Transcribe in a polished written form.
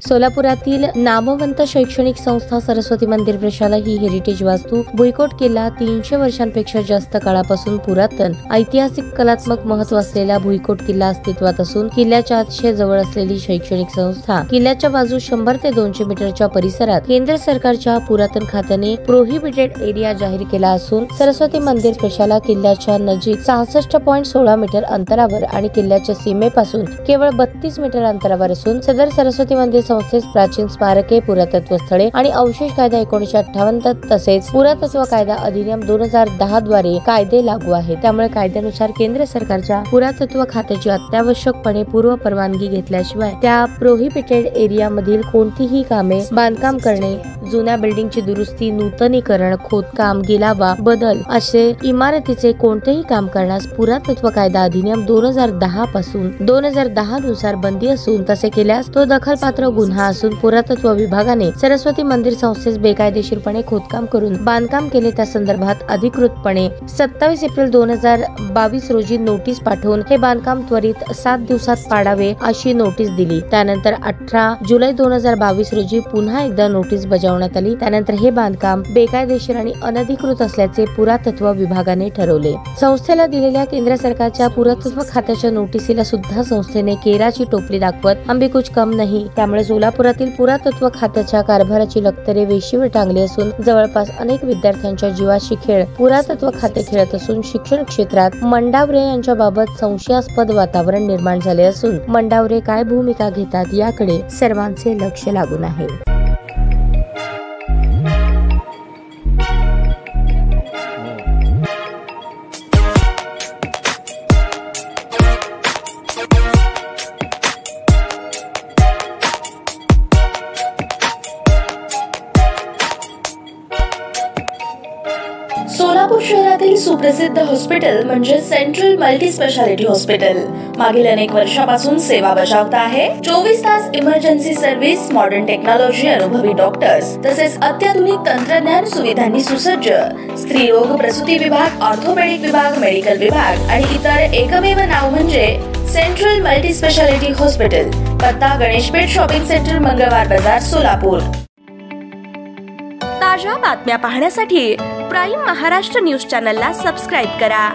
सोलापुरातील नामवंत शैक्षणिक संस्था सरस्वती मंदिर प्रशाला ही हेरिटेज वास्तू भुईकोट किल्ला 300 वर्षांपेक्षा जास्त काळापासून पुरातन ऐतिहासिक कलात्मक महत्त्व असलेला भुईकोट किल्ला अस्तित्वात असून किल्ल्याच्या अतिशय जवळ असलेली शैक्षणिक संस्था किल्ल्याच्या बाजूस 100 ते 200 मीटरच्या परिसरात केंद्र सरकारच्या पुरातन खात्याने प्रोहिबिटेड एरिया जाहीर केला असून सरस्वती मंदिर प्रशाला किल्ल्याच्या नजीक 66.16 मीटर अंतरावर आणि किल्ल्याच्या सीमेपासून केवळ 32 मीटर अंतरावर असून सदर सरस्वती मंदिर संस्थेस प्राचीन स्मारके, पुरातत्व स्थळे आणि अवशेष कायदा 1958 तसेच पुरातत्व कायदा अधिनियम 2010 द्वारे कायदे लागू आहेत। त्यामुळे कायद्यानुसार केंद्र सरकारच्या पुरातत्व खात्याची अत्यावश्यकपणे पूर्व परवानगी घेतल्याशिवाय त्या प्रोहिबिटेड एरिया मधील कोणतीही कामे, बांधकाम करणे, जुन्या बिल्डिंगची दुरुस्ती, नूतनीकरण, खोदकाम, गिलावा, बदल असे इमारतीचे कोणतेही काम करण्यास पुरातत्व कायदा अधिनियम 2010 पासून 2010 नुसार बंदी असून तसे केल्यास तो दखलपात्र गुन्हा असून पुरातत्व विभागाने सरस्वती मंदिर संस्थेस बेकायदेशीरपणे खोदकाम करून बांधकाम केले त्या संदर्भात अधिकृतपणे 27 एप्रिल 2022 रोजी नोटीस पाठवून हे बांधकाम त्वरित 7 दिवसात पाडावे अशी नोटीस दिली। त्यानंतर 18 जुलै 2022 रोजी पुन्हा एकदा नोटीस बजावण्यात आली। त्यानंतर हे बांधकाम बेकायदेशीर आणि अनधिकृत असल्याचे पुरातत्व विभागाने ठरवले। संस्थेला दिलेल्या केंद्र सरकारच्या पुरातत्व खात्याच्या नोटीसीला सुद्धा संस्थेने केराची टोपली दाखवत हम भी कुछ कम नाही। त्यामुळे सोलापुरातील पुरातत्व खात्याच्या कारभाराची लक्तरे वेशीवर टांगली असून जवळपास अनेक विद्यार्थ्यांच्या जीवाशी खेळ पुरातत्व खाते खेळत असून शिक्षण क्षेत्रात मंडावरे यांच्याबाबत संशयास्पद वातावरण निर्माण झाले असून मंडावरे काय भूमिका घेतात याकडे सर्वांचे लक्ष लागून आहे। सोलापूर शहरातील सुप्रसिद्ध हॉस्पिटल म्हणजे सेंट्रल मल्टी स्पेशालिटी हॉस्पिटल मागील अनेक वर्षापासून सेवा बजावत आहे। 24 तास इमर्जन्सी सर्व्हिस, मॉडर्न टेक्नॉलॉजी, अनुभवी डॉक्टर्स तसेच अत्याधुनिक तंत्रज्ञान सुविधांनी सुसज्ज स्त्रीरोग प्रसूती विभाग, ऑर्थोपेडिक विभाग, मेडिकल विभाग आणि इतर एकमेव नाव म्हणजे सेंट्रल मल्टी स्पेशालिटी हॉस्पिटल। पत्ता गणेशपेठ शॉपिंग सेंटर, मंगळवार बाजार, सोलापूर। ताज्या बातम्या पाहण्यासाठी प्राईम महाराष्ट्र न्यूज चॅनलला सबस्क्राइब करा।